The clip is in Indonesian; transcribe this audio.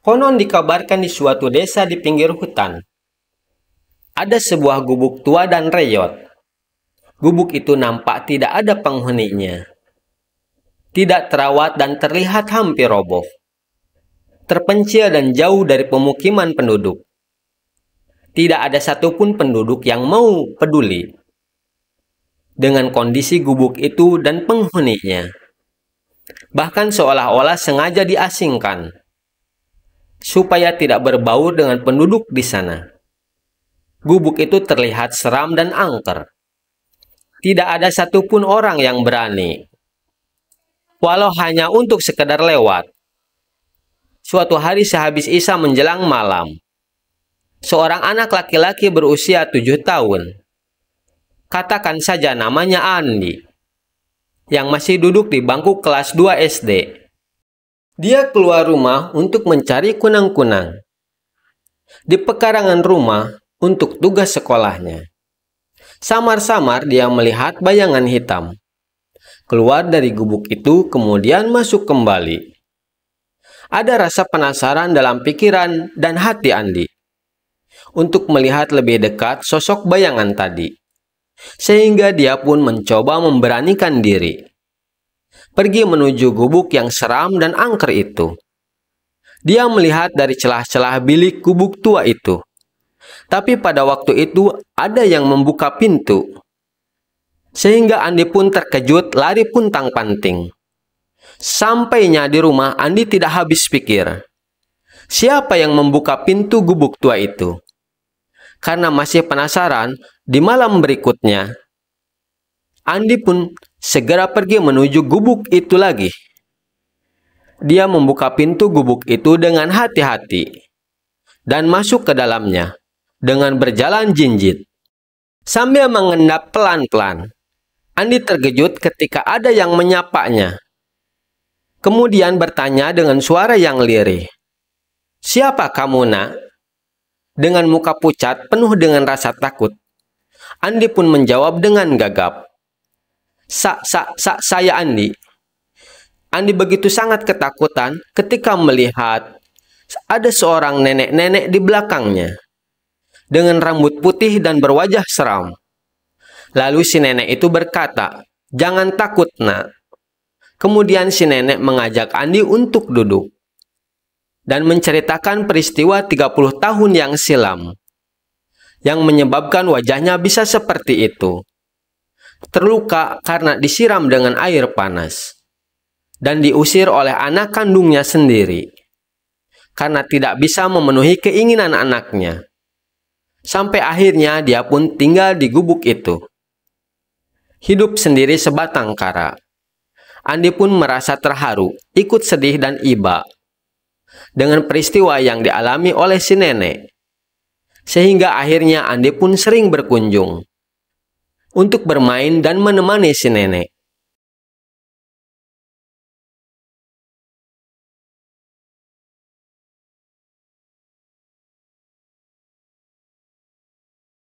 Konon dikabarkan di suatu desa di pinggir hutan, ada sebuah gubuk tua dan reyot. Gubuk itu nampak tidak ada penghuninya. Tidak terawat dan terlihat hampir roboh. Terpencil dan jauh dari pemukiman penduduk. Tidak ada satupun penduduk yang mau peduli dengan kondisi gubuk itu dan penghuninya. Bahkan seolah-olah sengaja diasingkan, supaya tidak berbaur dengan penduduk di sana. Gubuk itu terlihat seram dan angker. Tidak ada satupun orang yang berani, walau hanya untuk sekedar lewat. Suatu hari sehabis Isya menjelang malam, seorang anak laki-laki berusia 7 tahun, katakan saja namanya Andi, yang masih duduk di bangku kelas 2 SD. Dia keluar rumah untuk mencari kunang-kunang di pekarangan rumah untuk tugas sekolahnya. Samar-samar dia melihat bayangan hitam keluar dari gubuk itu, kemudian masuk kembali. Ada rasa penasaran dalam pikiran dan hati Andi untuk melihat lebih dekat sosok bayangan tadi, sehingga dia pun mencoba memberanikan diri pergi menuju gubuk yang seram dan angker itu. Dia melihat dari celah-celah bilik gubuk tua itu. Tapi pada waktu itu ada yang membuka pintu. Sehingga Andi pun terkejut, lari puntang-panting. Sampainya di rumah, Andi tidak habis pikir. Siapa yang membuka pintu gubuk tua itu? Karena masih penasaran, di malam berikutnya, Andi pun segera pergi menuju gubuk itu lagi. Dia membuka pintu gubuk itu dengan hati-hati dan masuk ke dalamnya dengan berjalan jinjit. Sambil mengendap pelan-pelan, Andi terkejut ketika ada yang menyapanya. Kemudian bertanya dengan suara yang lirih, "Siapa kamu, nak?" Dengan muka pucat penuh dengan rasa takut, Andi pun menjawab dengan gagap, Saya Andi." Andi begitu sangat ketakutan ketika melihat ada seorang nenek-nenek di belakangnya dengan rambut putih dan berwajah seram. Lalu si nenek itu berkata, "Jangan takut, nak." Kemudian si nenek mengajak Andi untuk duduk dan menceritakan peristiwa 30 tahun yang silam yang menyebabkan wajahnya bisa seperti itu. Terluka karena disiram dengan air panas dan diusir oleh anak kandungnya sendiri karena tidak bisa memenuhi keinginan anaknya. Sampai akhirnya dia pun tinggal di gubuk itu, hidup sendiri sebatang kara. Andi pun merasa terharu, ikut sedih dan iba dengan peristiwa yang dialami oleh si nenek. Sehingga akhirnya Andi pun sering berkunjung untuk bermain dan menemani si nenek.